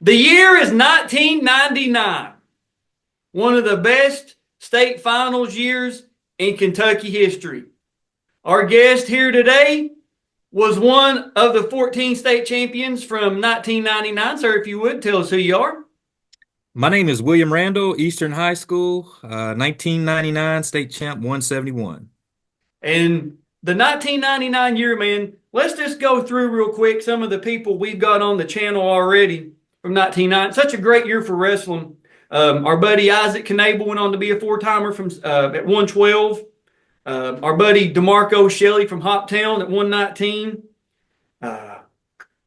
The year is 1999, one of the best state finals years in Kentucky history. Our guest here today was one of the 14 state champions from 1999. Sir, if you would, tell us who you are. My name is William Randle, Eastern High School, 1999 state champ 171. And the 1999 year, man, let's just go through real quick some of the people we've got on the channel already from 1999. Such a great year for wrestling. Our buddy Isaac Knable went on to be a four-timer from at 112. Our buddy DeMarco Shelley from Hoptown at 119.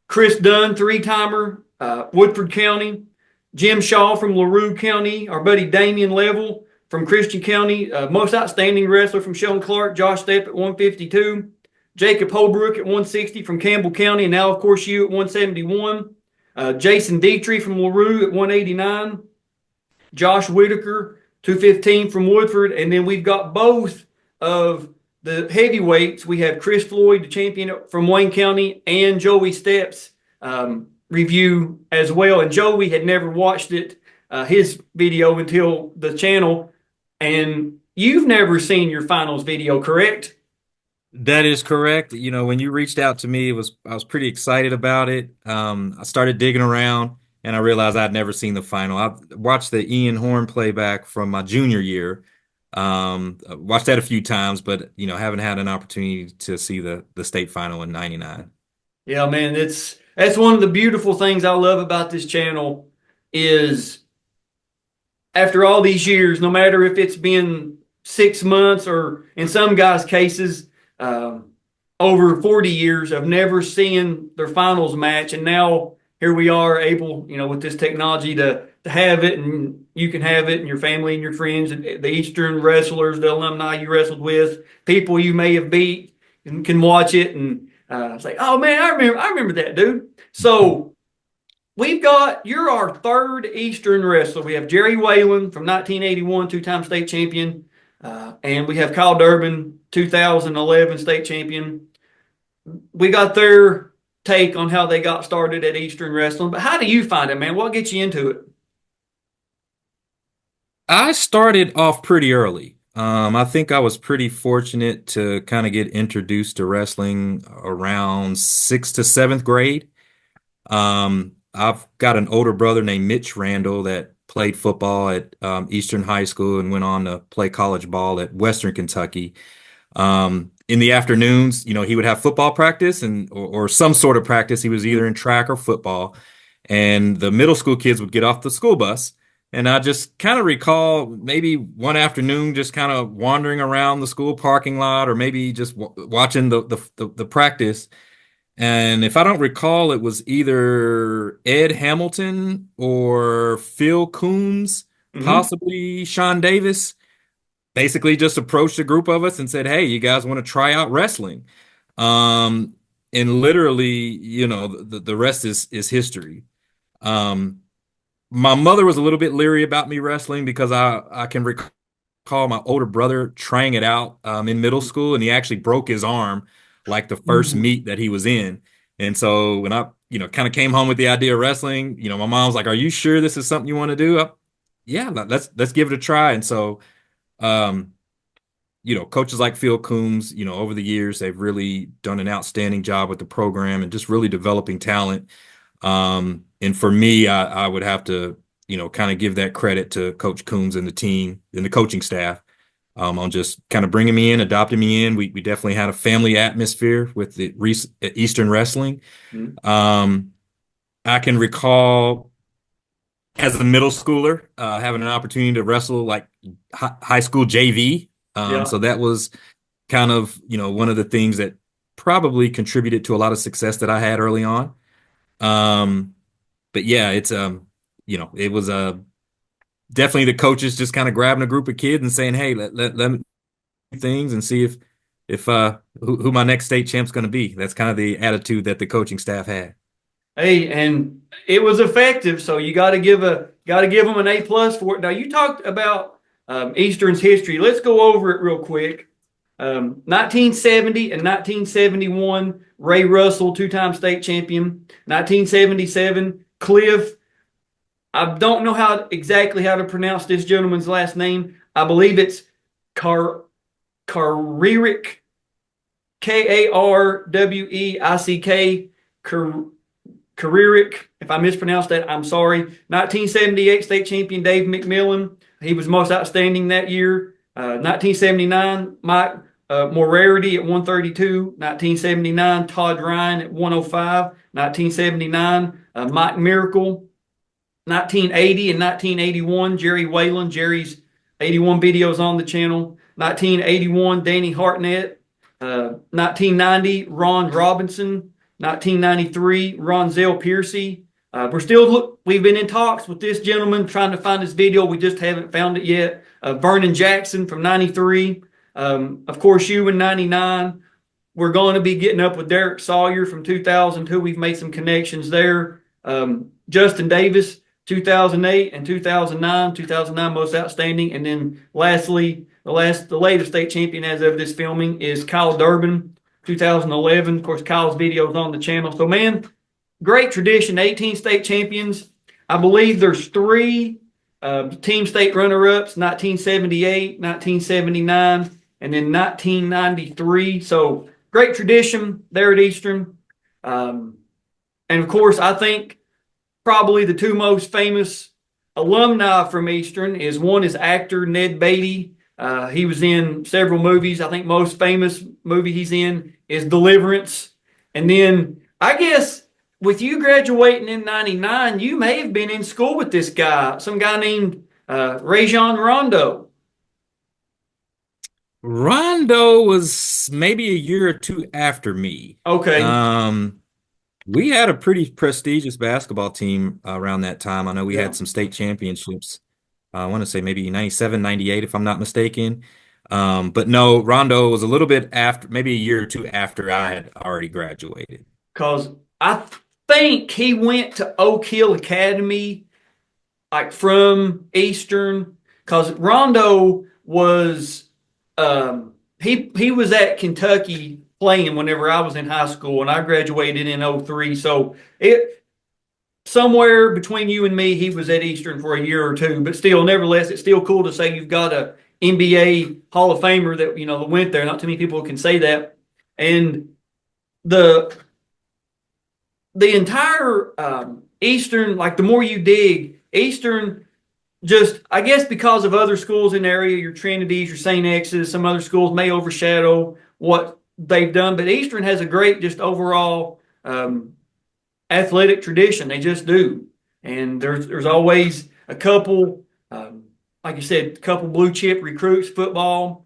Chris Dunn, three-timer, Woodford County. Jim Shaw from LaRue County. Our buddy Damian Level from Christian County. Most outstanding wrestler from Sheldon Clark. Josh Stepp at 152. Jacob Holbrook at 160 from Campbell County. And now, of course, you at 171. Jason Dietrich from LaRue at 189. Josh Whitaker, 215 from Woodford. And then we've got both of the heavyweights. We have Chris Floyd, the champion from Wayne County, and Joey Steps review as well. And Joey had never watched it, his video until the channel. And you've never seen your finals video, correct? That is correct. You know, when you reached out to me, I was pretty excited about it. I started digging around and I realized I'd never seen the final. I watched the Ian Horn playback from my junior year. Watched that a few times, but you know, haven't had an opportunity to see the state final in 99. Yeah, man, that's one of the beautiful things I love about this channel is after all these years, no matter if it's been 6 months or in some guys' cases, over 40 years of never seeing their finals match. And now here we are able, you know, with this technology to have it, and you can have it and your family and your friends, and the Eastern wrestlers, the alumni you wrestled with, people you may have beat, and can watch it. And it's like, oh man, I remember that, dude. So you're our third Eastern wrestler. We have Jerry Whalen from 1981, two-time state champion. And we have Kyle Durbin, 2011 state champion. We got their take on how they got started at Eastern wrestling. But how do you find it, man? What gets you into it? I started off pretty early. I think I was pretty fortunate to kind of get introduced to wrestling around 6th to 7th grade. I've got an older brother named Mitch Randle that played football at Eastern High School and went on to play college ball at Western Kentucky. In the afternoons, you know, he would have football practice or some sort of practice. He was either in track or football. And the middle school kids would get off the school bus. And I just kind of recall maybe one afternoon just kind of wandering around the school parking lot or maybe just watching the practice. And if I don't recall, it was either Ed Hamilton or Phil Coombs, possibly Sean Davis, basically just approached a group of us and said, hey, you guys want to try out wrestling? And literally, you know, the rest is history. My mother was a little bit leery about me wrestling because I can recall my older brother trying it out in middle school, and he actually broke his arm like the first meet that he was in. And so when I, you know, kind of came home with the idea of wrestling, you know, my mom was like, are you sure this is something you want to do? Yeah, let's give it a try. And so, you know, coaches like Phil Coombs, you know, over the years, they've really done an outstanding job with the program and just really developing talent. And for me, I would have to, you know, kind of give that credit to Coach Coombs and the team and the coaching staff. On just kind of bringing me in, adopting me in. We definitely had a family atmosphere with the Eastern wrestling. I can recall as a middle schooler having an opportunity to wrestle like high school JV. So that was kind of, you know, one of the things that probably contributed to a lot of success that I had early on. But yeah, it's you know, it was definitely the coaches just kind of grabbing a group of kids and saying, hey, let me do things and see if who my next state champ's going to be. That's kind of the attitude that the coaching staff had. Hey, and it was effective, so you got to give them an A+ for it. Now, you talked about Eastern's history. Let's go over it real quick. 1970 and 1971, Ray Russell, two-time state champion. 1977, Cliff I don't know exactly how to pronounce this gentleman's last name. I believe it's Car Karwick, Karweicck. Karwick. If I mispronounced that, I'm sorry. 1978 state champion Dave McMillan. He was most outstanding that year. 1979, Mike Morarity at 132. 1979, Todd Ryan at 105. 1979, Mike Miracle. 1980 and 1981, Jerry Whalen. Jerry's 81 videos on the channel. 1981, Danny Hartnett. 1990, Ron Robinson. 1993, Ronzell Piercy. We've been in talks with this gentleman trying to find his video. We just haven't found it yet. Vernon Jackson from 93. Of course, you in 99. We're going to be getting up with Derek Sawyer from 2002. We've made some connections there. Justin Davis, 2008 and 2009. 2009 most outstanding. And then lastly, the latest state champion as of this filming is Kyle Durbin, 2011. Of course, Kyle's videos on the channel. So, man, great tradition. 18 state champions. I believe there's 3 team state runner-ups, 1978, 1979, and then 1993. So, great tradition there at Eastern. And, of course, I think probably the 2 most famous alumni from Eastern one is actor Ned Beatty. He was in several movies. I think most famous movie he's in is Deliverance. And then I guess with you graduating in 99, you may have been in school with this guy, some guy named Rajon Rondo. Rondo was maybe a year or 2 after me. Okay. We had a pretty prestigious basketball team around that time. I know we had some state championships. I want to say maybe 97, 98, if I'm not mistaken. But no, Rondo was a little bit after, maybe a year or 2 after I had already graduated. Because I think he went to Oak Hill Academy, like from Eastern. Because Rondo was, he was at Kentucky playing whenever I was in high school, and I graduated in 03. So somewhere between you and me, he was at Eastern for a year or 2. But still, nevertheless, it's still cool to say you've got a NBA Hall of Famer that went there. Not too many people can say that. And the entire Eastern, like the more you dig, Eastern just, I guess because of other schools in the area, your Trinities, your St. X's, some other schools may overshadow what they've done. But Eastern has a great just overall athletic tradition. They just do. And there's always a couple, like you said, a couple blue chip recruits, football,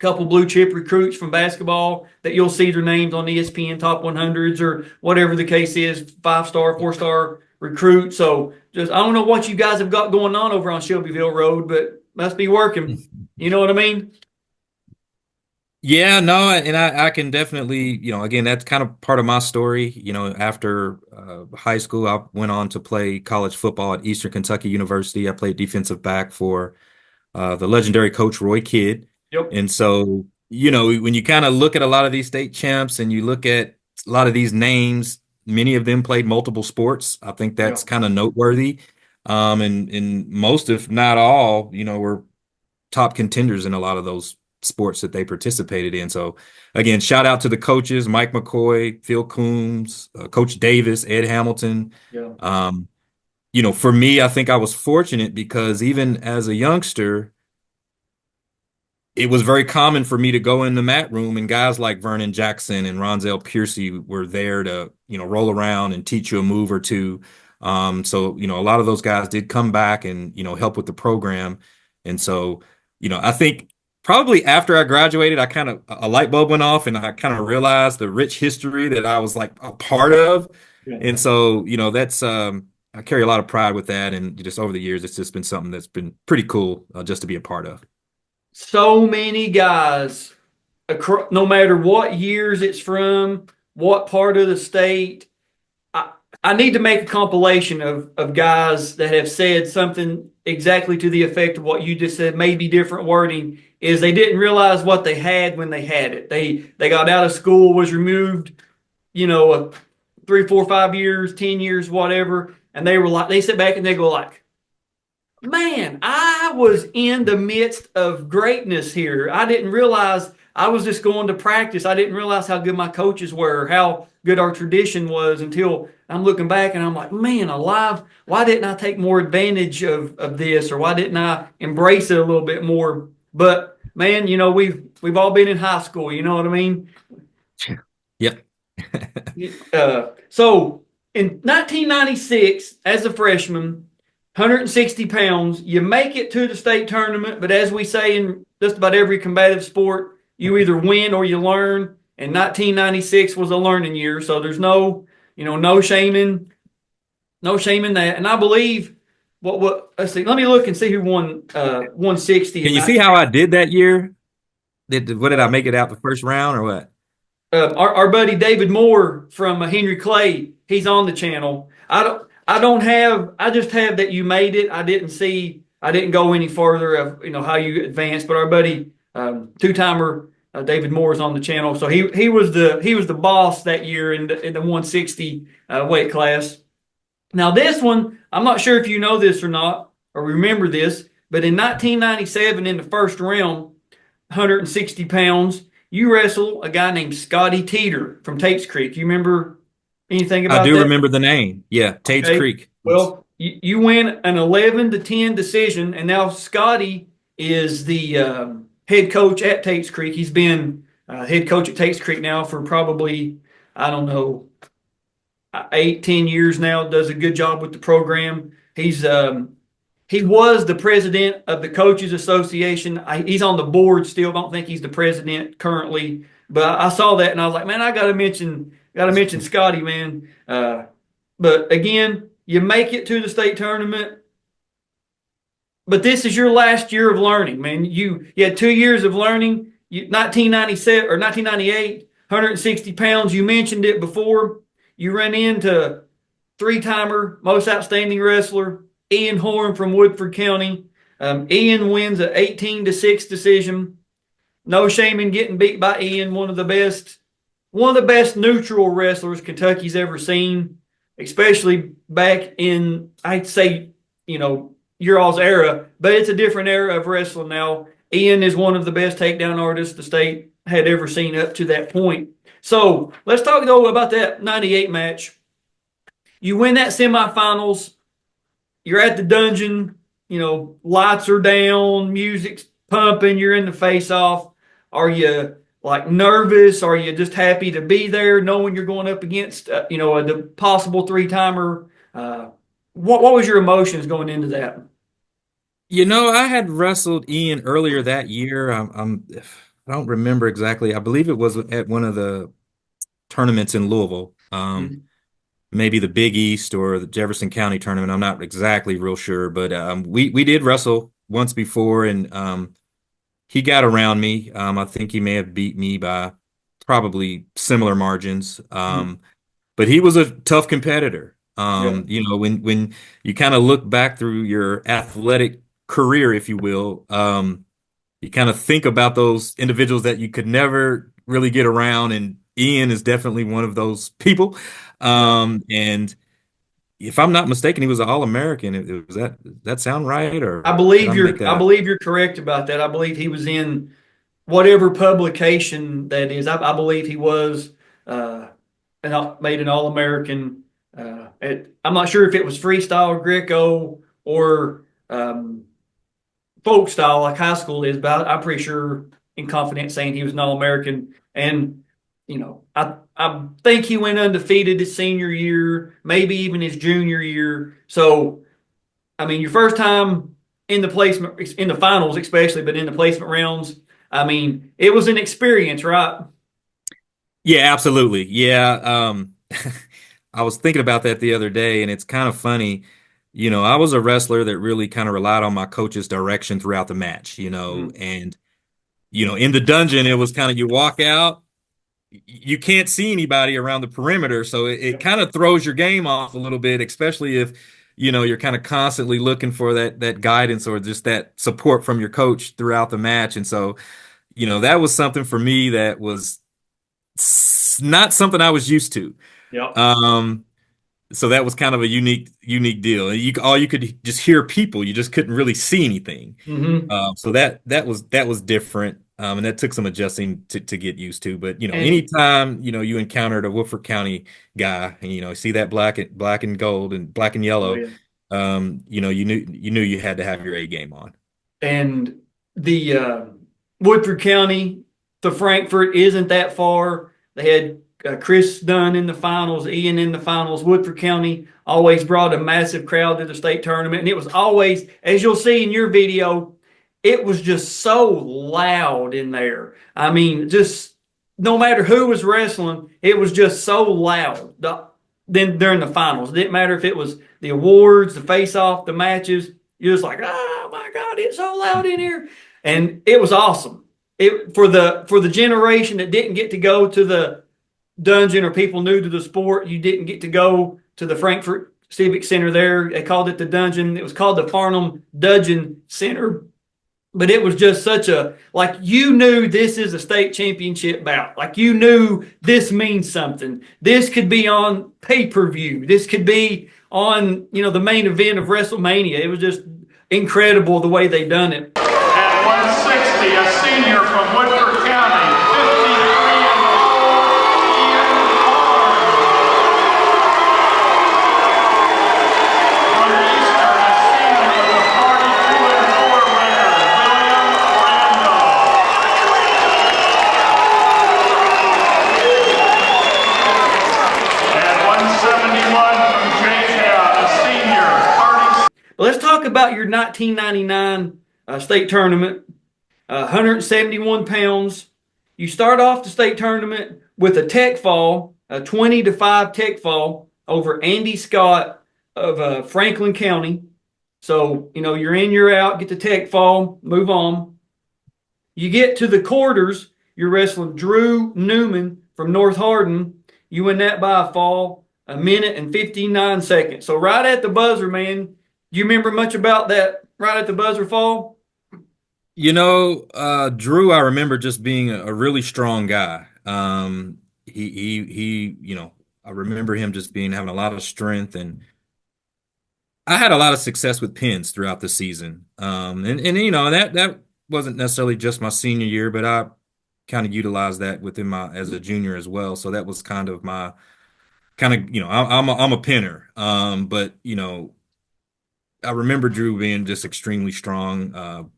a couple blue chip recruits from basketball that you'll see their names on ESPN top 100s or whatever the case is, 5-star, 4-star recruit. So just, I don't know what you guys have got going on over on Shelbyville Road, but must be working. You know what I mean? Yeah, no, and I can definitely, again, that's kind of part of my story. After high school, I went on to play college football at Eastern Kentucky University. I played defensive back for the legendary coach Roy Kidd. Yep. And so, when you kind of look at a lot of these state champs and you look at a lot of these names, many of them played multiple sports. I think that's kind of noteworthy. And most, if not all, were top contenders in a lot of those sports that they participated in. So again, shout out to the coaches, Mike McCoy, Phil Coombs, Coach Davis, Ed Hamilton. Yeah. For me, I think I was fortunate because even as a youngster, it was very common for me to go in the mat room and guys like Vernon Jackson and Ronzell Piercy were there to, roll around and teach you a move or two. So, a lot of those guys did come back and, help with the program. And so, I think probably after I graduated, a light bulb went off and I kind of realized the rich history that I was like a part of. Yeah. And so, that's, I carry a lot of pride with that. And just over the years, it's just been something that's been pretty cool just to be a part of. So many guys, no matter what years it's from, what part of the state, I need to make a compilation of guys that have said something exactly to the effect of what you just said, maybe different wording, is they didn't realize what they had when they had it. They got out of school, was removed, 3, 4, 5 years, 10 years, whatever. and they sit back and they go like, man, I was in the midst of greatness here. I didn't realize I was just going to practice. I didn't realize how good my coaches were, how good our tradition was until I'm looking back and I'm like, man, alive, why didn't I take more advantage of this, or why didn't I embrace it a little bit more? But man, we've all been in high school, you know what I mean? Yep. So in 1996, as a freshman, 160 pounds, you make it to the state tournament, but as we say in just about every combative sport, you either win or you learn. And 1996 was a learning year, so there's no shaming, no shame in that. And I believe let's see, let me look and see who won 160. Can you see how I did that year? What did I make it out the first round or what? Our buddy David Moore from Henry Clay, he's on the channel. I just have that you made it. I didn't go any further of how you advanced, but our buddy two-timer David Moore is on the channel, so he was the boss that year in the 160 weight class. Now this one, I'm not sure if you know this or not or remember this, but in 1997 in the first round, 160 pounds, you wrestle a guy named Scotty Teeter from Tate's Creek. You remember anything I about do that? remember the name. Yeah, Tate's Okay. Creek. Well, you win an 11-10 decision, and now Scotty is the head coach at Tate's Creek. He's been head coach at Tate's Creek now for probably, I don't know, 8-10 years now. Does a good job with the program. He was the president of the Coaches Association. He's on the board still. Don't think he's the president currently. But I saw that and I was like, man, I got to mention Scotty, man. But again, you make it to the state tournament. But this is your last year of learning, man. You had 2 years of learning. 1997 or 1998, 160 pounds. You mentioned it before. You run into three-timer, most outstanding wrestler, Ian Horn from Woodford County. Ian wins an 18-6 decision. No shame in getting beat by Ian, one of the best neutral wrestlers Kentucky's ever seen, especially back in, I'd say, your all's era, but it's a different era of wrestling now. Ian is one of the best takedown artists the state had ever seen up to that point. So let's talk, though, about that 98 match. You win that semifinals. You're at the dungeon. Lights are down, music's pumping, you're in the face-off. Are you like nervous? Are you just happy to be there, knowing you're going up against the possible three-timer? What was your emotions going into that? I had wrestled Ian earlier that year. I don't remember exactly. I believe it was at one of the tournaments in Louisville. Mm-hmm. Maybe the Big East or the Jefferson County tournament. I'm not exactly real sure, but we did wrestle once before, and he got around me. I think he may have beat me by probably similar margins. But he was a tough competitor. Yeah. When you kind of look back through your athletic career, if you will, you kind of think about those individuals that you could never really get around, and Ian is definitely one of those people. And if I'm not mistaken, he was an All-American. Does that sound right? Or I did believe I make that I up? believe you're correct about that. I believe he was in whatever publication that is. I believe he was made an All-American. I'm not sure if it was freestyle, Greco, or folk style like high school is, but I'm pretty sure in confidence saying he was an All-American. And I think he went undefeated his senior year, maybe even his junior year. So, I mean, your first time in the finals, especially, but in the placement rounds, I mean, it was an experience, right? Yeah, absolutely. Yeah. I was thinking about that the other day, and it's kind of funny. I was a wrestler that really kind of relied on my coach's direction throughout the match, Mm-hmm. and in the dungeon, it was kind of you walk out, you can't see anybody around the perimeter, so it kind of throws your game off a little bit, especially if you're kind of constantly looking for that guidance or just that support from your coach throughout the match. And so that was something for me that was not something I was used to. Yep. um So that was kind of a unique deal. And all you could just hear people. You just couldn't really see anything. Hmm. So that was different. And that took some adjusting to get used to. But And anytime you encountered a Woodford County guy, and see that black and gold and black and oh yellow, yeah. you knew you had to have your A game on. And the Woodford County to Frankfort isn't that far. They had Chris Dunn in the finals, Ian in the finals. Woodford County always brought a massive crowd to the state tournament, and it was always, as you'll see in your video, it was just so loud in there. I mean, just no matter who was wrestling, it was just so loud. Then during the finals, it didn't matter if it was the awards, the face-off, the matches. You're just like, oh my God, it's so loud in here. And it was awesome. It for the generation that didn't get to go to the dungeon or people new to the sport, you didn't get to go to the Frankfurt Civic Center there. They called it the dungeon. It was called the Farnham Dungeon Center. But it was just such a, like, you knew this is a state championship bout. Like, you knew this means something. This could be on pay-per-view. This could be on, the main event of WrestleMania. It was just incredible the way they done it. At 160, a senior from Woodford County, 53-year-old Ian Barnes. From Eastern, a senior with a 42-4 record, William Randle. At 171 from J-Town, a senior, 30. Let's talk about your 1999 state tournament. 171 pounds. You start off the state tournament with a tech fall, a 20-5 tech fall over Andy Scott of Franklin County. So, you're in, you're out, get the tech fall, move on. You get to the quarters, you're wrestling Drew Newman from North Hardin. You win that by a fall, 1 minute and 59 seconds. So, right at the buzzer, man, do you remember much about that right at the buzzer fall? Drew, I remember just being a really strong guy. I remember him just having a lot of strength, and I had a lot of success with pins throughout the season. And that wasn't necessarily just my senior year, but I kind of utilized that within my as a junior as well. So that was kind of my I'm a pinner. But I remember Drew being just extremely strong.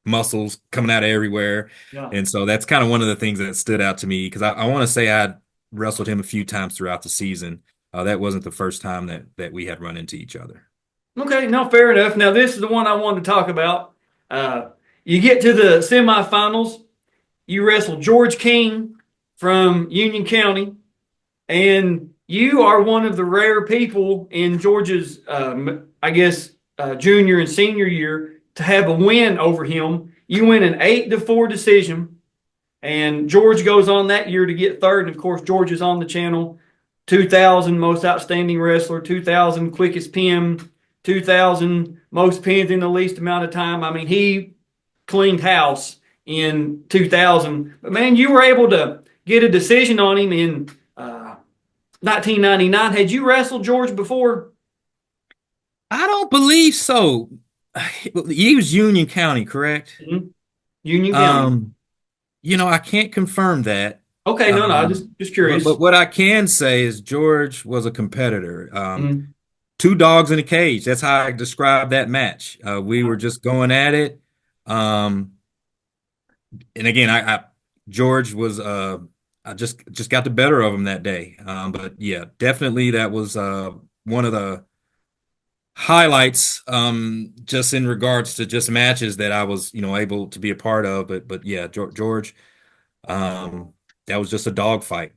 Muscles coming out of everywhere. Yeah. And so that's kind of one of the things that stood out to me because I want to say I wrestled him a few times throughout the season. That wasn't the first time that we had run into each other. Okay, no, fair enough. Now, this is the one I wanted to talk about. You get to the semifinals. You wrestle George King from Union County, and you are one of the rare people in George's, I guess, junior and senior year to have a win over him. You win an 8-4 decision, and George goes on that year to get third. And of course, George is on the channel. 2000 most outstanding wrestler, 2000 quickest pin, 2000 most pins in the least amount of time. I mean, he cleaned house in 2000. But man, you were able to get a decision on him in 1999. Had you wrestled George before? I don't believe so. He was Union County, correct? Mm-hmm. Union County. Um, I can't confirm that. Okay, no, just But, curious. but what I can say is George was a competitor. Mm-hmm. Two dogs in a cage. That's how I describe that match. We were just going at it. Um, and again, George was I just got the better of him that day. But yeah, definitely that was one of the highlights just in regards to just matches that I was able to be a part of. But yeah, George, that was just a dog fight.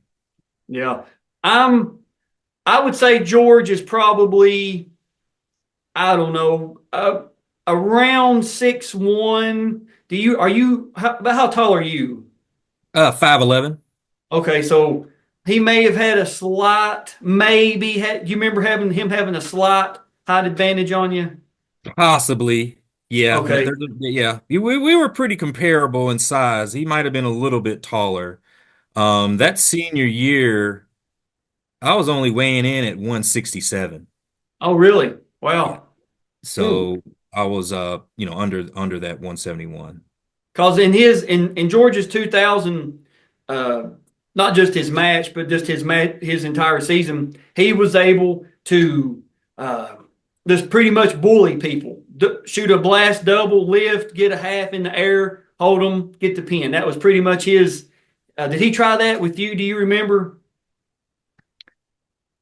Yeah. I would say George is probably, I don't know, around 6'1". About how tall are you? 5'11". Okay, so he may have had a slight, maybe had, do you remember having a slight height advantage on you? Possibly. Yeah. Okay. Yeah. We were pretty comparable in size. He might have been a little bit taller. That senior year, I was only weighing in at 167. Oh, really? Wow. Ooh. So I was under that 171. Because in Georgia's 2000, uh, not just his match, but just his entire season, he was able to uh, just pretty much bully people, shoot a blast double, lift, get a half in the air, hold them, get the pin. That was pretty much his. Did he try that with you? Do you remember?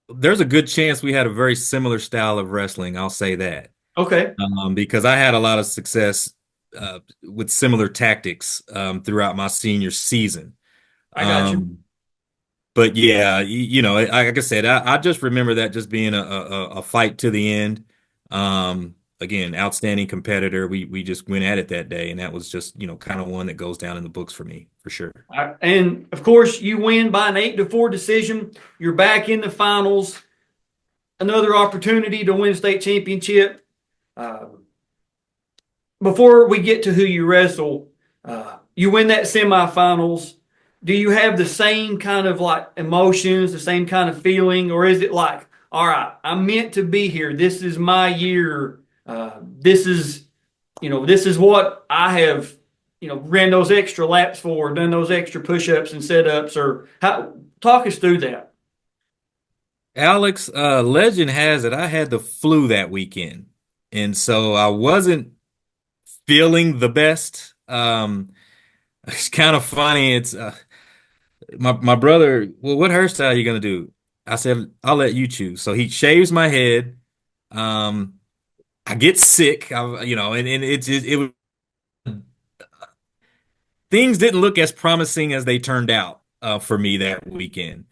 There's a good chance we had a very similar style of wrestling. I'll say that. Okay, Because I had a lot of success with similar tactics throughout my senior season. I got you. Um, but yeah, like I said, I just remember that just being a fight to the end. Again, outstanding competitor. We just went at it that day, and that was just kind of one that goes down in the books for me for sure. And of course, you win by an 8-4 decision. You're back in the finals. Another opportunity to win a state championship. Uh, Before we get to who you wrestle, you win that semifinals. Do you have the same kind of like emotions, the same kind of feeling, or is it like, all right, I'm meant to be here. This is my year. This is what I have, ran those extra laps for, done those extra push-ups and sit-ups, or talk us through that. Alex, legend has it I had the flu that weekend, and so I wasn't feeling the best. It's kind of funny. It's my brother. Well, what hairstyle are you gonna do? I said I'll let you choose. So he shaves my head. Um, I get sick. And it was things didn't look as promising as they turned out for me that weekend.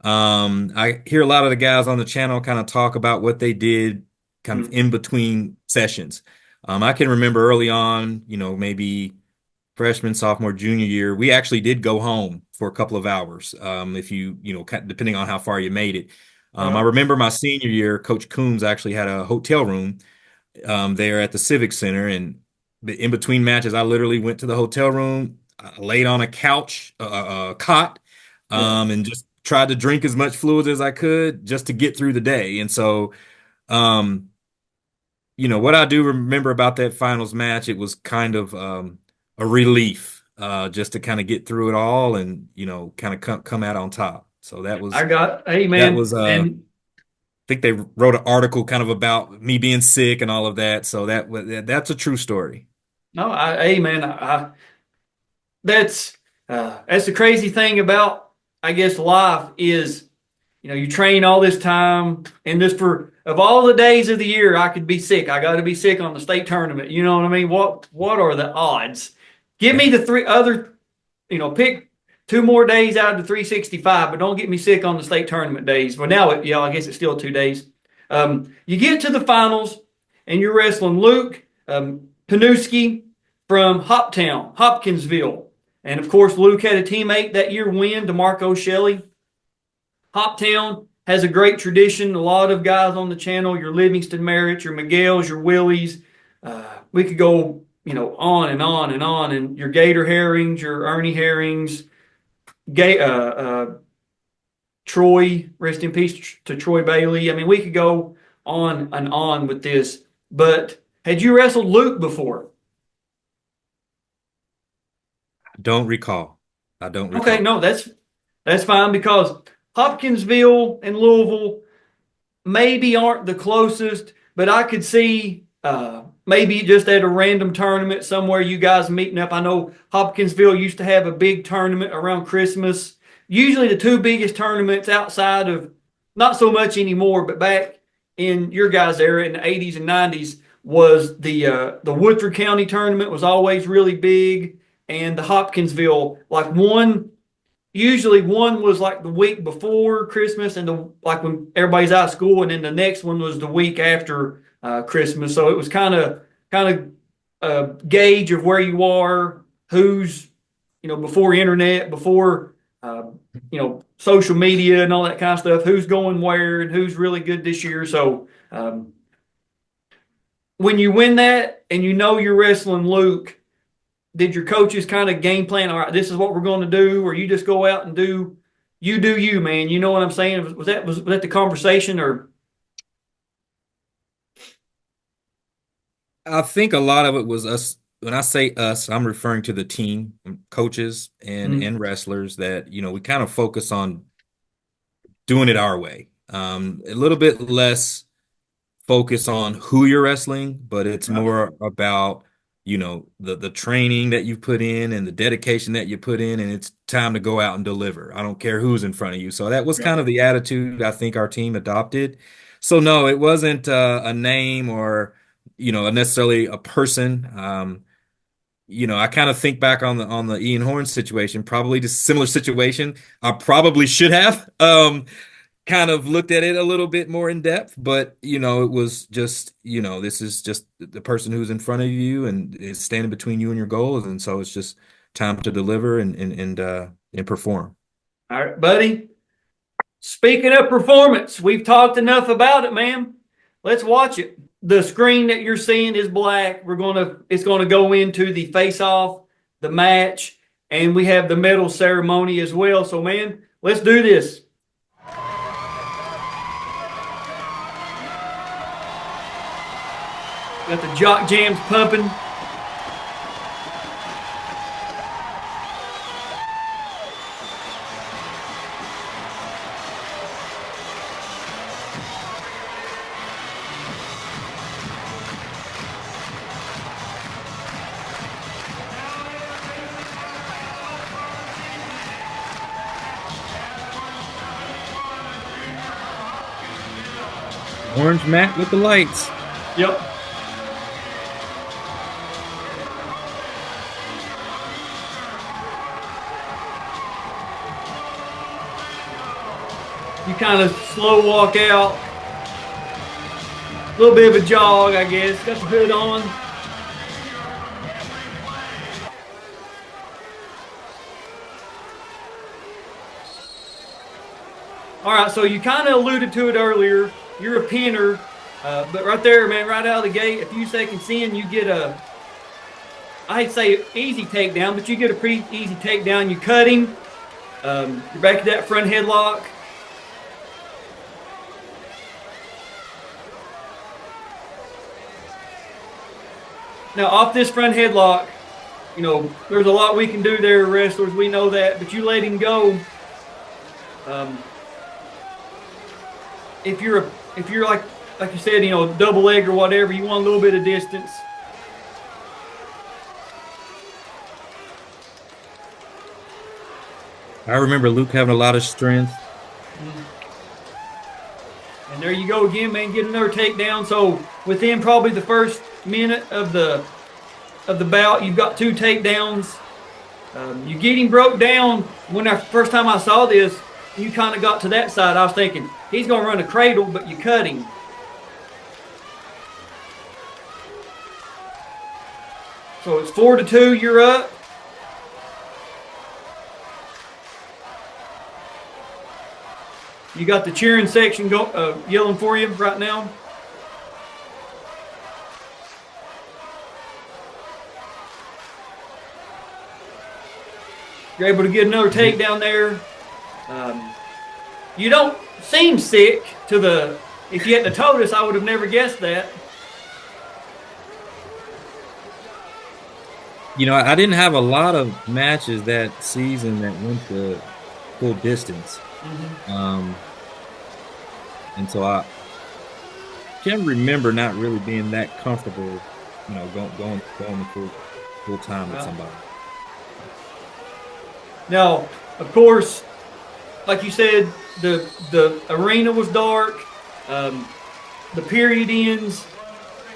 I hear a lot of the guys on the channel kind of talk about what they did kind of Mm-hmm. in between sessions. I can remember early on, maybe freshman, sophomore, junior year, we actually did go home for a couple of hours. If depending on how far you made it. I Uh-huh. remember my senior year, Coach Coombs actually had a hotel room there at the Civic Center, and in between matches, I literally went to the hotel room, laid on a couch, cot, Yeah. and just tried to drink as much fluids as I could just to get through the day. And so, um, what I do remember about that finals match, it was kind of a relief just to kind of get through it all and kind of come out on top. So Hey that man, was and I think they wrote an article kind of about me being sick and all of that. So that's a true story. no, hey man, that's that's the crazy thing about, I guess, life is, you train all this time, and just for of all the days of the year I could be sick, I got to be sick on the state tournament. You know what I mean? What are the odds? Give me the three other, pick two more days out of the 365, but don't get me sick on the state tournament days. Well, now I guess it's still 2 days. You get to the finals, and you're wrestling Luke Panuski from Hopkinsville, and of course Luke had a teammate that year win, DeMarco Shelley. Hoptown has a great tradition. A lot of guys on the channel, your Livingston Merritts, your Miguel's, your Willies. We could go, on and on and on. And your Gator Herrings, your Ernie Herrings, Troy, rest in peace to Troy Bailey. I mean, we could go on and on with this. But had you wrestled Luke before? Don't recall. I don't Okay, recall. no, that's fine, because Hopkinsville and Louisville maybe aren't the closest, but I could see maybe just at a random tournament somewhere you guys meeting up. I know Hopkinsville used to have a big tournament around Christmas. Usually the two biggest tournaments outside of, not so much anymore, but back in your guys' era in the 80s and 90s, was the Woodford County tournament was always really big, and the Hopkinsville, like one, usually one was like the week before Christmas, and like when everybody's out of school, and then the next one was the week after Christmas. So it was kind of gauge of where you are, who's, before internet, before social media and all that kind of stuff, who's going where and who's really good this year. So when you win that and you're wrestling Luke, did your coaches kind of game plan, all right, this is what we're going to do, or you just go out and do you do you, man. You know what I'm saying? Was that the conversation or? I think a lot of it was us. When I say us, I'm referring to the team, coaches and wrestlers that, we kind of focus on doing it our way. A little bit less focus on who you're wrestling, but it's more about, the training that you put in and the dedication that you put in, and it's time to go out and deliver. I don't care who's in front of you. So that was kind of the attitude I think our team adopted. So no, it wasn't a name or, necessarily a person. I kind of think back on the Ian Horn situation, probably just similar situation. I probably should have. Kind of looked at it a little bit more in depth, but it was just, this is just the person who's in front of you and is standing between you and your goals, and so it's just time to deliver and perform. All right, buddy. Speaking of performance, we've talked enough about it, man. Let's watch it. The screen that you're seeing is black. It's gonna go into the face-off, the match, and we have the medal ceremony as well. So, man, let's do this. Got the jock jams pumping. Orange mat with the lights. Yep. You kind of slow walk out. A little bit of a jog, I guess. Got the hood on. All right, so you kind of alluded to it earlier. You're a pinner, but right there, man, right out of the gate, a few seconds in, you get I hate to say easy takedown, but you get a pretty easy takedown. You cut him. You're back to that front headlock. Now, off this front headlock, there's a lot we can do there, wrestlers. We know that, but you let him go. If you're like you said, double leg or whatever, you want a little bit of distance. I remember Luke having a lot of strength. And there you go again, man. Get another takedown. So within probably the first minute of the bout, you've got 2 takedowns. You get him broke down. First time I saw this, you kind of got to that side. I was thinking he's going to run a cradle, but you cut him. So it's 4-2. You're up. You got the cheering section yelling for you right now. You're able to get another takedown there. You don't seem sick if you hadn't told us, I would have never guessed that. I didn't have a lot of matches that season that went the full distance. And so I can't remember not really being that comfortable, going the full time with somebody. Now, of course, like you said, the arena was dark. The period ends.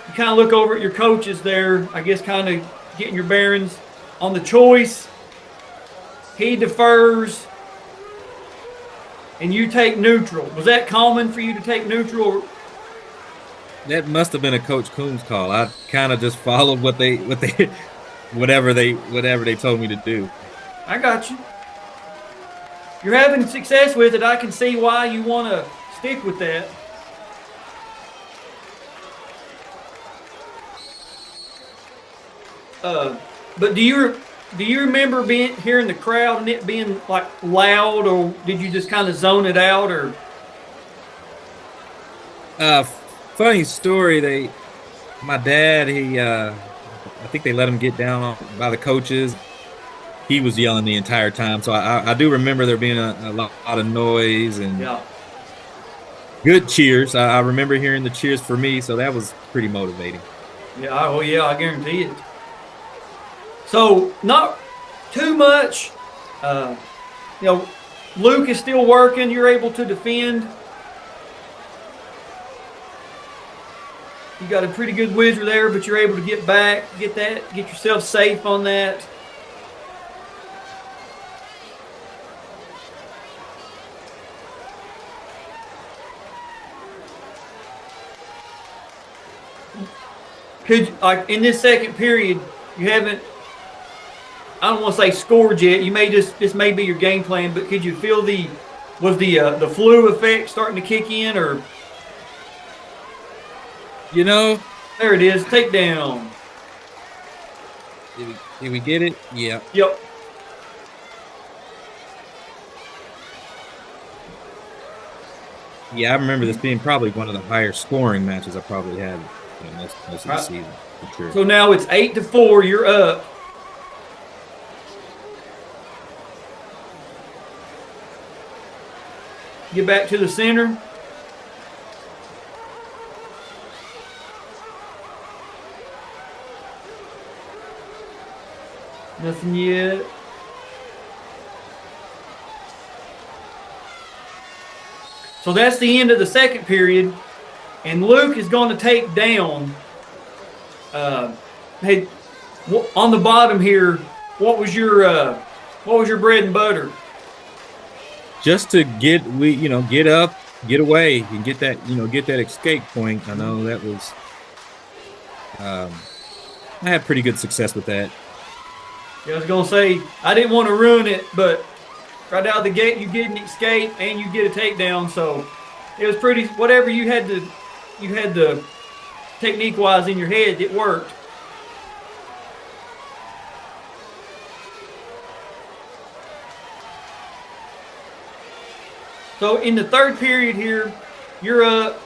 You kind of look over at your coaches there, I guess kind of getting your bearings on the choice. He defers, and you take neutral. Was that common for you to take neutral? That must have been a Coach Coombs call. I kind of just followed whatever they told me to do. I got you. You're having success with it. I can see why you want to stick with that. But do you do you remember hearing the crowd and it being like loud, or did you just kind of zone it out? Or Funny story. My dad, I think they let him get down by the coaches. He was yelling the entire time, so I do remember there being a lot of noise and yeah, good cheers. I remember hearing the cheers for me, so that was pretty motivating. yeah, oh yeah, I guarantee it. So not too much. You know, Luke is still working. You're able to defend. You got a pretty good wizard there, but you're able to get back, get yourself safe on that. Could, like, in this second period, you haven't, I don't want to say scored yet. You may this may be your game plan, but could you feel was the flu effect starting to kick in? Or there it is, takedown. Did we get it? Yeah. Yep. Yeah, I remember this being probably one of the higher scoring matches I probably had most of the season, for sure. So now it's 8-4. You're up. Get back to the center. Nothing yet. So that's the end of the second period, and Luke is going to take down. Hey, on the bottom here, what was your bread and butter? Just to get up, get away, and get that escape point. I know that was. I had pretty good success with that. Yeah, I was gonna say I didn't want to ruin it, but right out of the gate, you get an escape and you get a takedown. So it was pretty. Whatever you had the technique wise in your head, it worked. So in the third period here, you're up.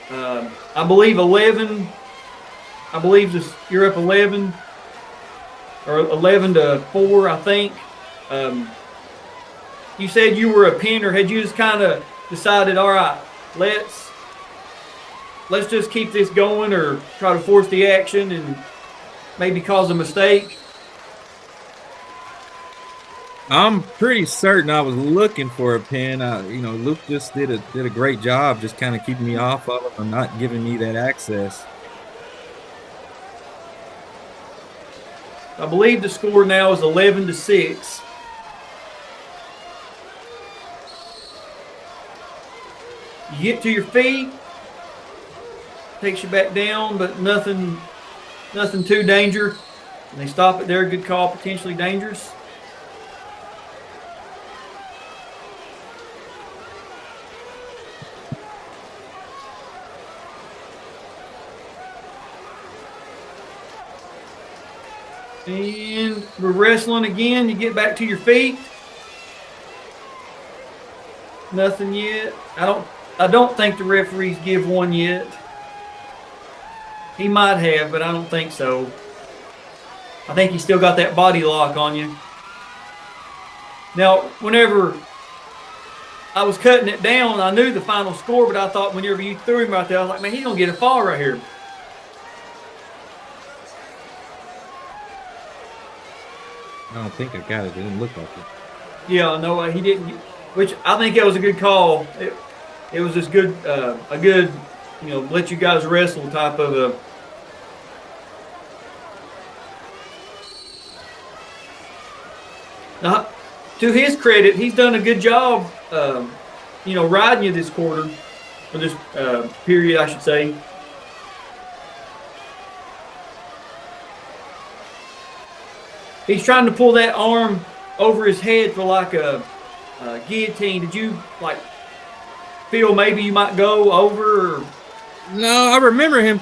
I believe 11. I believe you're up 11 or 11-4. I think. You said you were a pin, or had you just kind of decided, all right, let's just keep this going, or try to force the action and maybe cause a mistake? I'm pretty certain I was looking for a pin. Luke just did a great job, just kind of keeping me off of him and not giving me that access. I believe the score now is 11-6. You get to your feet, takes you back down, but nothing too dangerous. And they stop it there. Good call, potentially dangerous. And we're wrestling again. You get back to your feet. Nothing yet. I don't think the referees give one yet. He might have, but I don't think so. I think he still got that body lock on you. Now, whenever I was cutting it down, I knew the final score, but I thought whenever you threw him right there, I was like, man, he's going to get a fall right here. I don't think I got it. It didn't look like it. Yeah, no, he didn't. Which I think that was a good call. It was just good, a good, let you guys wrestle type of a. Now, to his credit, he's done a good job, riding you this quarter, or this period, I should say. He's trying to pull that arm over his head for like a guillotine. Did you feel maybe you might go over? Or? No, I remember him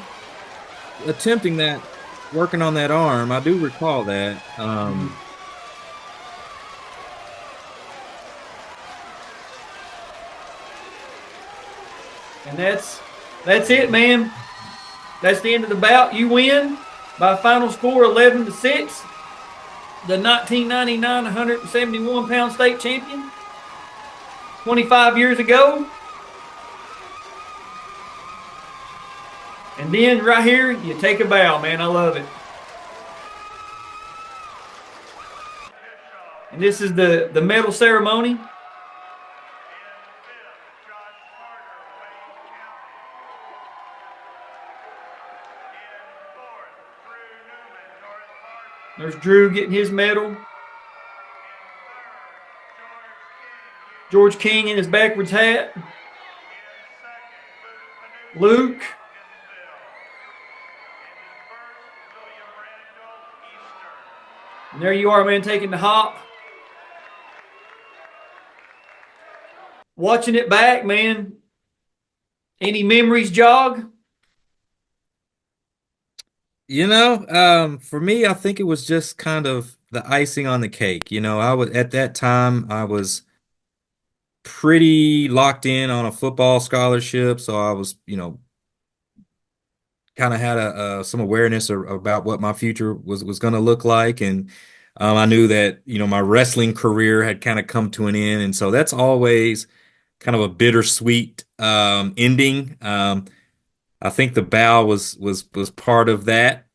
attempting that, working on that arm. I do recall that. And that's it, man. That's the end of the bout. You win by a final score 11-6. The 1999 171-pound state champion. 25 years ago. And then right here, you take a bow, man. I love it. And this is the medal ceremony. There's Drew getting his medal. George King in his backwards hat. Luke. And there you are, man, taking the hop. Watching it back, man. Any memories jog? For me, I think it was just kind of the icing on the cake. I was at that time, I was pretty locked in on a football scholarship, so I was, kind of had some awareness about what my future was going to look like, and I knew that my wrestling career had kind of come to an end, and so that's always kind of a bittersweet ending. I think the bow was part of that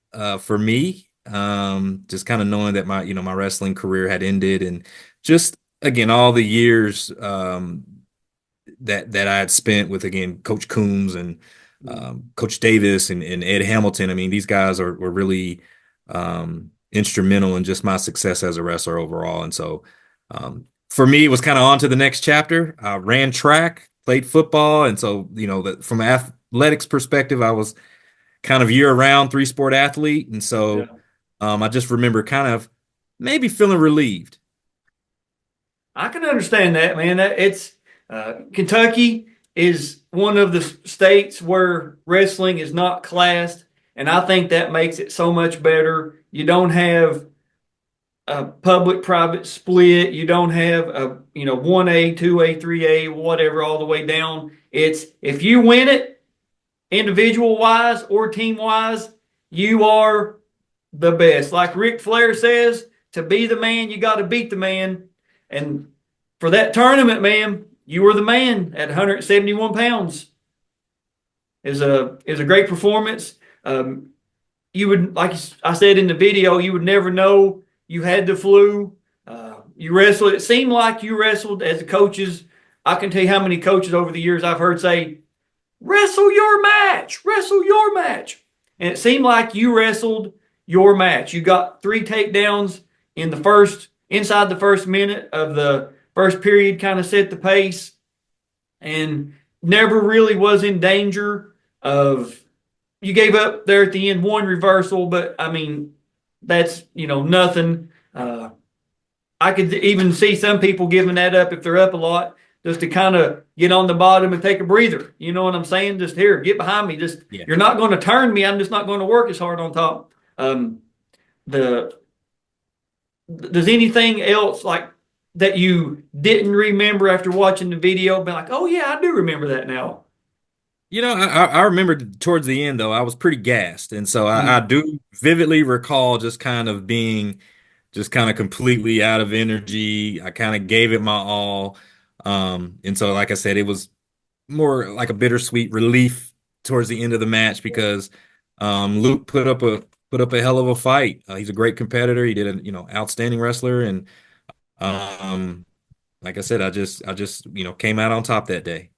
for me. Just kind of knowing that my wrestling career had ended, and just again all the years that I had spent with again Coach Coombs and Coach Davis and Ed Hamilton. I mean, these guys were really instrumental in just my success as a wrestler overall. And so for me, it was kind of on to the next chapter. I ran track, played football, and so from an athletics perspective, I was kind of year-round three-sport athlete, and so I just remember kind of maybe feeling relieved. I can understand that, man. It's Kentucky is one of the states where wrestling is not classed, and I think that makes it so much better. You don't have a public-private split. You don't have a 1A, 2A, 3A, whatever, all the way down. It's if you win it, individual-wise or team-wise, you are the best. Like Ric Flair says, to be the man, you got to beat the man. And for that tournament, man, you were the man at 171 pounds. Is a great performance. You would, like I said in the video, you would never know you had the flu. You wrestled. It seemed like you wrestled as the coaches. I can tell you how many coaches over the years I've heard say, "Wrestle your match, wrestle your match," and it seemed like you wrestled your match. You got 3 takedowns inside the first minute of the first period, kind of set the pace, and never really was in danger of. You gave up there at the end, one reversal, but I mean, that's nothing. I could even see some people giving that up if they're up a lot, just to kind of get on the bottom and take a breather. You know what I'm saying? Just here, get behind me. You're not going to turn me. I'm just not going to work as hard on top. Does anything else like that you didn't remember after watching the video? Be like, oh yeah, I do remember that now. I remember towards the end though, I was pretty gassed, and so I do vividly recall just kind of being just kind of completely out of energy. I kind of gave it my all. And so, like I said, it was more like a bittersweet relief towards the end of the match because Luke put up a hell of a fight. He's a great competitor. He did an outstanding wrestler, and like I said, I just came out on top that day.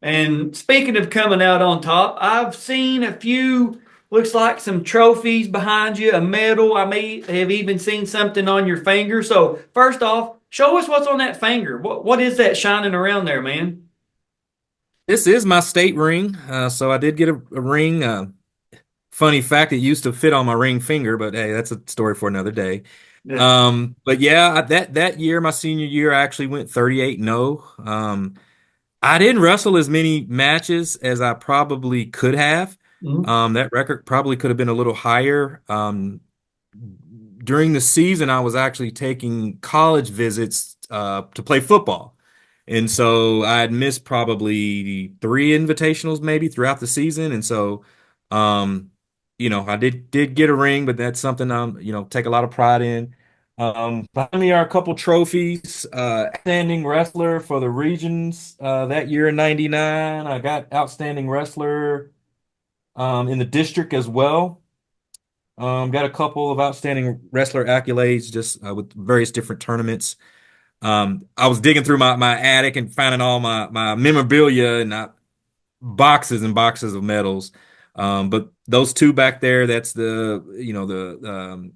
And speaking of coming out on top, I've seen a few, looks like some trophies behind you, a medal. I may have even seen something on your finger. So first off, show us what's on that finger. What is that shining around there, man? This is my state ring. So I did get a ring. Funny fact, it used to fit on my ring finger, but hey, that's a story for another day. Yeah. But yeah, that year, my senior year, I actually went 38-0. I didn't wrestle as many matches as I probably could have. Mhm. That record probably could have been a little higher. During the season, I was actually taking college visits to play football. And so I had missed probably three invitationals maybe throughout the season. And so, um, I did get a ring, but that's something take a lot of pride in. Behind me are a couple trophies. Outstanding wrestler for the regions that year in '99. I got outstanding wrestler in the district as well. Got a couple of outstanding wrestler accolades just with various different tournaments. I was digging through my attic and finding all my memorabilia and boxes and boxes of medals. But those two back there, that's the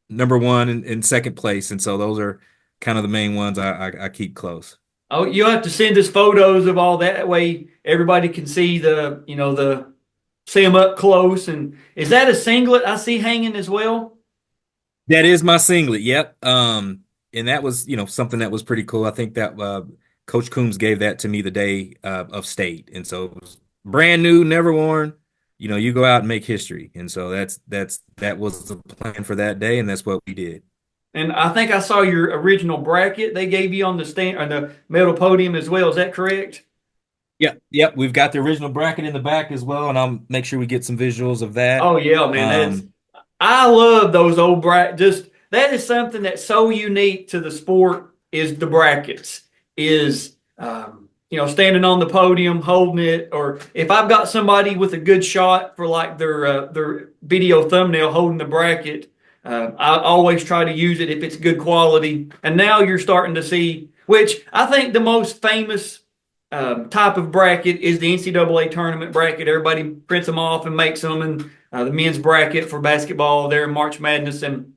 number one and second place. And so those are kind of the main ones I keep close. Oh, you'll have to send us photos of all that. That way everybody can see the see them up close. And is that a singlet I see hanging as well? That is my singlet. Yep. And that was, something that was pretty cool. I think that Coach Coombs gave that to me the day of state, and so it was brand new, never worn. You go out and make history, and so that was the plan for that day, and that's what we did. And I think I saw your original bracket they gave you on the stand or the medal podium as well. Is that correct? Yep, yep. We've got the original bracket in the back as well, and I'll make sure we get some visuals of that. Oh yeah, man. That's Um, I love those old brackets. Just that is something that's so unique to the sport is the brackets. Is standing on the podium holding it, or if I've got somebody with a good shot for like their video thumbnail holding the bracket, I always try to use it if it's good quality. And now you're starting to see, which I think the most famous type of bracket is the NCAA tournament bracket. Everybody prints them off and makes them, and the men's bracket for basketball there in March Madness. And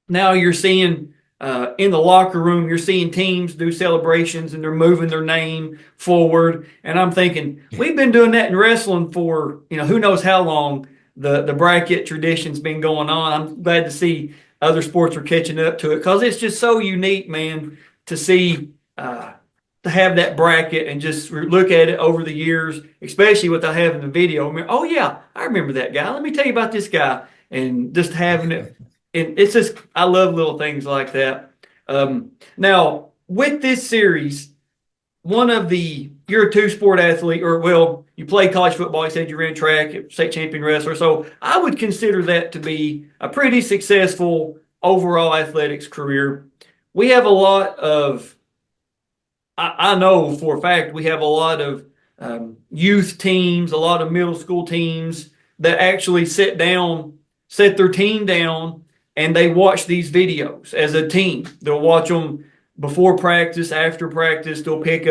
now you're seeing in the locker room, you're seeing teams do celebrations and they're moving their name forward. And I'm thinking, we've been doing that in wrestling for, who knows how long. The bracket tradition's been going on. I'm glad to see other sports are catching up to it because it's just so unique, man, to see to have that bracket and just look at it over the years, especially with I having the video. Oh yeah, I remember that guy. Let me tell you about this guy, and just having it. And it's just I love little things like that. Now with this series, you're a two-sport athlete, or well, you play college football. You said you ran track, state champion wrestler. So I would consider that to be a pretty successful overall athletics career. We have a lot of I know for a fact we have a lot of youth teams, a lot of middle school teams that actually set their team down, and they watch these videos as a team. They'll watch them before practice, after practice. They'll pick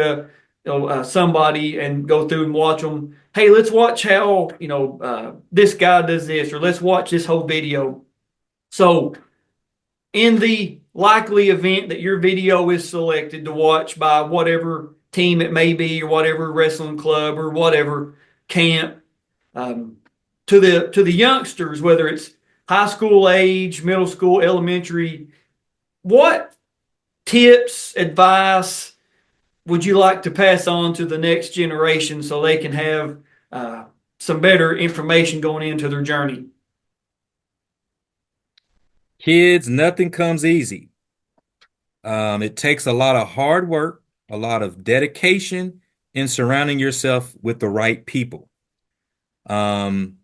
somebody and go through and watch them. Hey, let's watch how this guy does this, or let's watch this whole video. So in the likely event that your video is selected to watch by whatever team it may be, or whatever wrestling club or whatever camp, to the youngsters, whether it's high school age, middle school, elementary, what tips, advice would you like to pass on to the next generation so they can have some better information going into their journey? Kids, nothing comes easy. It takes a lot of hard work, a lot of dedication, and surrounding yourself with the right people. Um,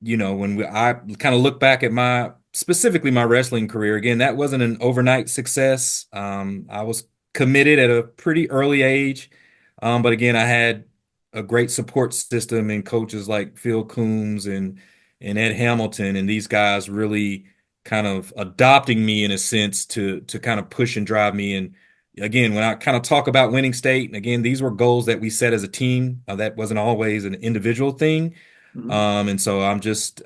I kind of look back at specifically my wrestling career, again, that wasn't an overnight success. I was committed at a pretty early age. But again, I had a great support system and coaches like Phil Coombs and Ed Hamilton, and these guys really kind of adopting me in a sense to kind of push and drive me. And again, when I kind of talk about winning state, again, these were goals that we set as a team. That wasn't always an individual thing. Mm-hmm. And so I'm just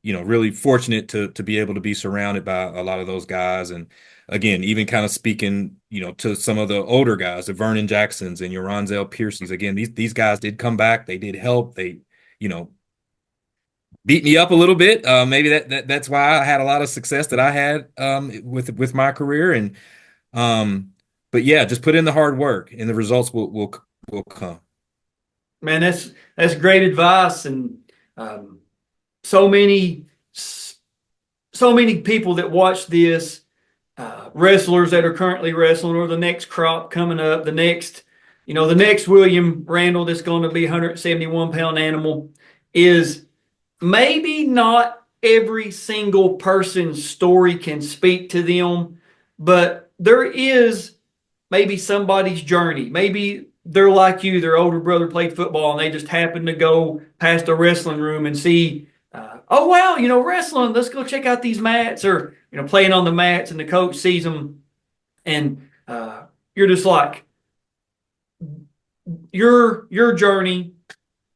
really fortunate to be able to be surrounded by a lot of those guys. And again, even kind of speaking, to some of the older guys, the Vernon Jacksons and your Ronzel Piercy's. Again, these guys did come back. They did help. They, beat me up a little bit. Maybe that's why I had a lot of success that I had with my career. And but yeah, just put in the hard work, and the results will come. Man, that's great advice, and so many people that watch this wrestlers that are currently wrestling, or the next crop coming up, the next William Randle that's going to be 171-pound animal, is maybe not every single person's story can speak to them, but there is maybe somebody's journey. Maybe they're like you, their older brother played football and they just happened to go past a wrestling room and see, oh, wow, wrestling, let's go check out these mats, or, playing on the mats, and the coach sees them, and you're just like, your journey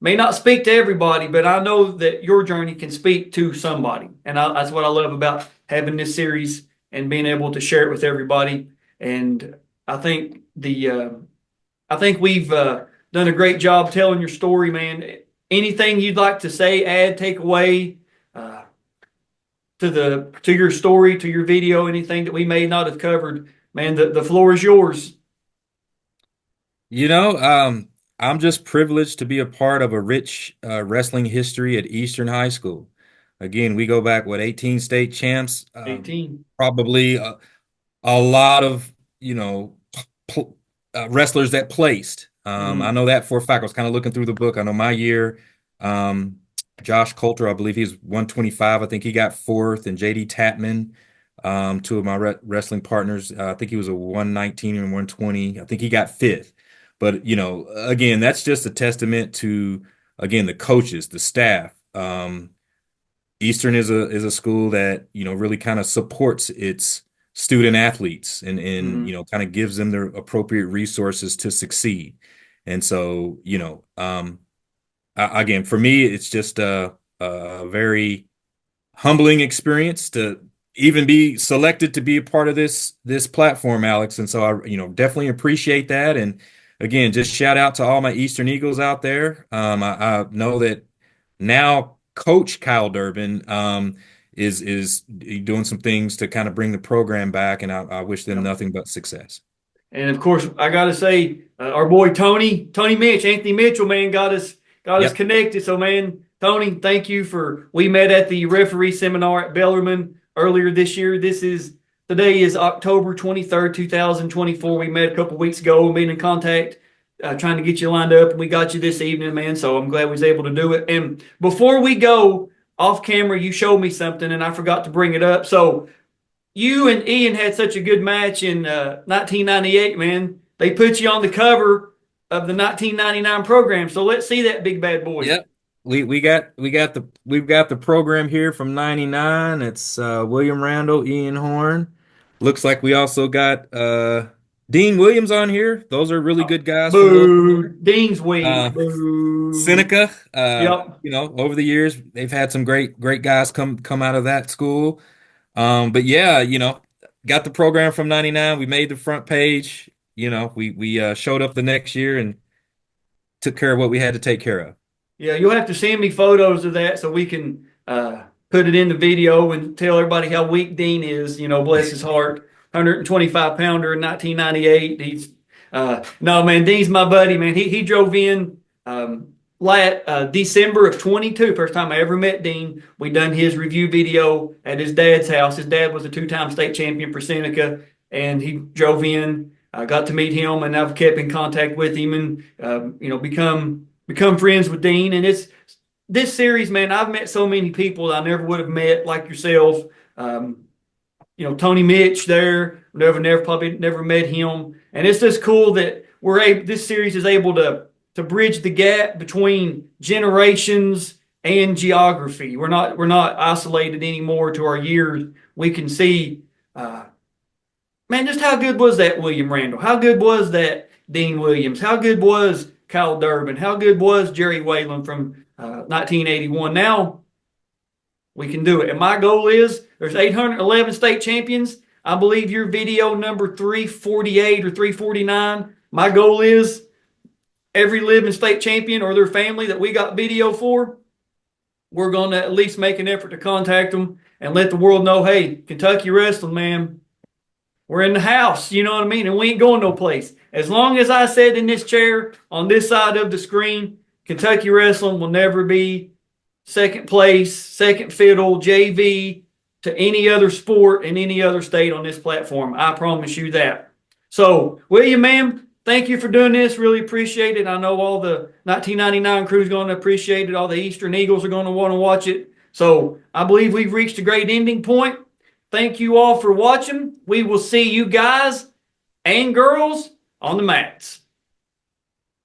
may not speak to everybody, but I know that your journey can speak to somebody. And that's what I love about having this series and being able to share it with everybody. And I think we've done a great job telling your story, man. Anything you'd like to say, add, take away to your story, to your video, anything that we may not have covered, man, the floor is yours. I'm just privileged to be a part of a rich wrestling history at Eastern High School. Again, we go back, 18 state champs, 18. probably a lot of, wrestlers that placed. I know that for a fact. I was kind of looking through the book. I know my year, Josh Coulter, I believe he's 125. I think he got fourth, and JD Tapman, two of my wrestling partners. I think he was a 119 and 120. I think he got fifth. But, again, that's just a testament to, again, the coaches, the staff. Eastern is a school that, really kind of supports its student athletes and kind of gives them the appropriate resources to succeed. And so, again, for me, it's just a very humbling experience to even be selected to be a part of this platform, Alex. And so I, definitely appreciate that. And again, just shout out to all my Eastern Eagles out there. I know that now Coach Kyle Durbin is doing some things to kind of bring the program back, and I wish them nothing but success. And of course, I got to say, our boy Tony Anthony Mitchell, man, got us connected. So, man, Tony, thank you we met at the referee seminar at Bellarmine earlier this year. Today is October 23rd, 2024. We met a couple weeks ago and been in contact, trying to get you lined up, and we got you this evening, man. So I'm glad we was able to do it. And before we go off camera, you showed me something, and I forgot to bring it up. So you and Ian had such a good match in 1998, man. They put you on the cover of the 1999 program. So let's see that big bad boy. Yep. We've got the program here from '99. It's William Randle, Ian Horn. Looks like we also got Dean Williams on here. Those are really good guys. Boo. Dean's weak. Boo. Seneca. Yep. Over the years they've had some great guys come out of that school. But yeah, got the program from '99. We made the front page. We showed up the next year and took care of what we had to take care of. Yeah, you'll have to send me photos of that so we can put it in the video and tell everybody how weak Dean is. Bless his heart, 125-pounder in 1998. He's no, man. Dean's my buddy, man. He drove in December of 22. First time I ever met Dean. We done his review video at his dad's house. His dad was a 2-time state champion for Seneca, and he drove in. I got to meet him, and I've kept in contact with him, and become friends with Dean. And it's this series, man. I've met so many people I never would have met, like yourself. Tony Mitch there, probably never met him. And it's just cool that this series is able to bridge the gap between generations and geography. We're not isolated anymore to our years. We can see, man, just how good was that William Randle? How good was that Dean Williams? How good was Kyle Durbin? How good was Jerry Whalen from 1981? Now we can do it. And my goal is there's 811 state champions. I believe your video number 348 or 349. My goal is every living state champion or their family that we got video for, we're going to at least make an effort to contact them and let the world know, hey, Kentucky wrestling, man, we're in the house, you know what I mean? And we ain't going no place. As long as I sit in this chair on this side of the screen, Kentucky wrestling will never be second place, second fiddle, JV, to any other sport in any other state on this platform. I promise you that. So, William, ma'am, thank you for doing this. Really appreciate it. I know all the 1999 crew is going to appreciate it. All the Eastern Eagles are going to want to watch it. So, I believe we've reached a great ending point. Thank you all for watching. We will see you guys and girls on the mats.